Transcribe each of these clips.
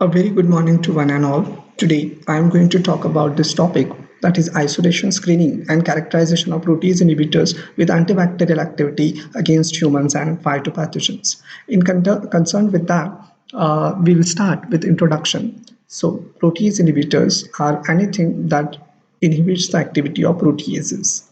A very good morning to one and all. Today, I am going to talk about this topic, that is isolation screening and characterization of protease inhibitors with antibacterial activity against humans and phytopathogens. Concerned with that, we will start with introduction. So, protease inhibitors are anything that inhibits the activity of proteases.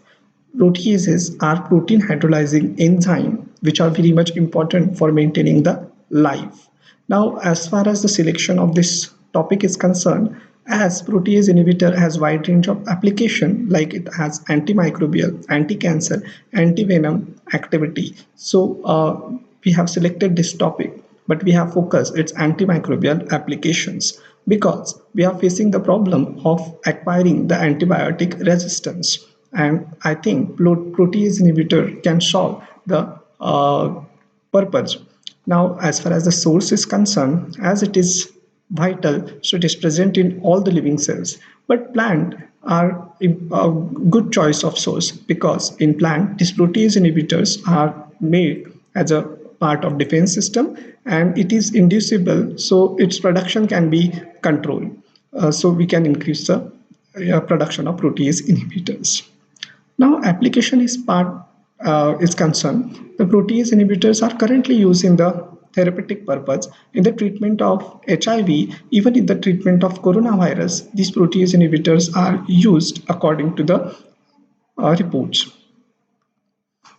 Proteases are protein hydrolyzing enzyme which are very much important for maintaining the life. Now, as far as the selection of this topic is concerned, as protease inhibitor has wide range of application, like it has antimicrobial, anti-cancer, anti-venom activity. So we have selected this topic, but we have focused its antimicrobial applications because we are facing the problem of acquiring the antibiotic resistance, and I think protease inhibitor can solve the purpose. Now, as far as the source is concerned, as it is vital, so it is present in all the living cells. But plant are a good choice of source because in plant, these protease inhibitors are made as a part of defense system and it is inducible, so its production can be controlled. So we can increase the production of protease inhibitors. Now, application is concerned. The protease inhibitors are currently used in the therapeutic purpose in the treatment of HIV, even in the treatment of coronavirus. These protease inhibitors are used according to the reports.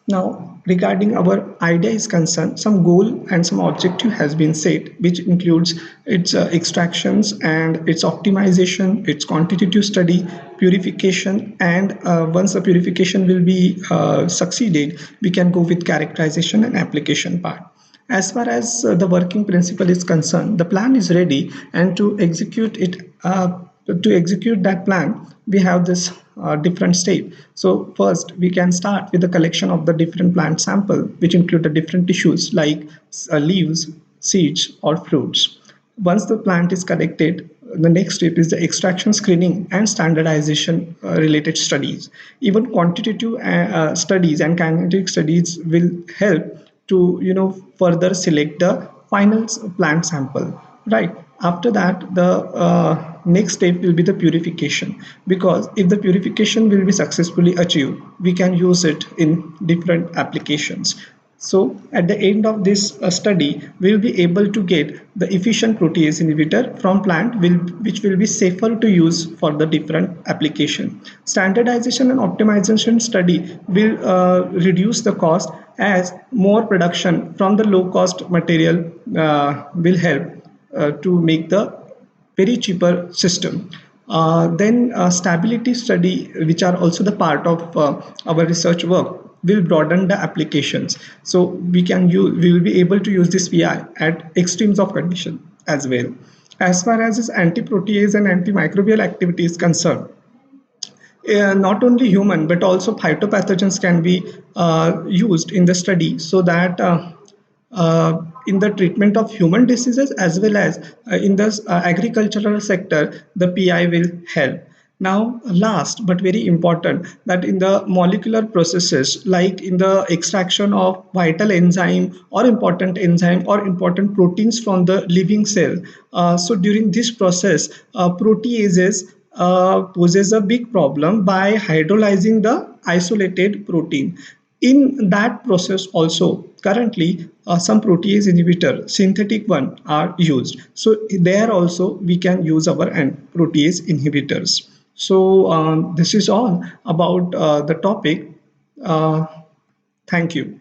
Now, regarding our idea is concerned, some goal and some objective has been set, which includes its extractions and its optimization, its quantitative study, purification, and once the purification will be succeeded, we can go with characterization and application part. As far as the working principle is concerned, the plan is ready, and to execute that plan, we have this different step. So first, we can start with the collection of the different plant sample, which include the different tissues like leaves, seeds, or fruits. Once the plant is collected, the next step is the extraction, screening, and standardization related studies. Even quantitative studies and kinetic studies will help to further select the final plant sample. Right after that, the next step will be the purification, because if the purification will be successfully achieved, we can use it in different applications. So at the end of this study, we will be able to get the efficient protease inhibitor from plant which will be safer to use for the different application. Standardization and optimization study will reduce the cost, as more production from the low cost material will help to make the very cheaper system. Then stability study, which are also the part of our research work, will broaden the applications. So we will be able to use this VI at extremes of condition as well. As far as this anti-protease and antimicrobial activity is concerned, not only human but also phytopathogens can be used in the study, so that in the treatment of human diseases as well as in the agricultural sector, the PI will help. Now, last but very important, that in the molecular processes, like in the extraction of vital enzyme or important proteins from the living cell, so during this process, proteases poses a big problem by hydrolyzing the isolated protein. In that process also, currently some protease inhibitor, synthetic one, are used. So there also we can use our protease inhibitors. So this is all about the topic. Uh, Thank you.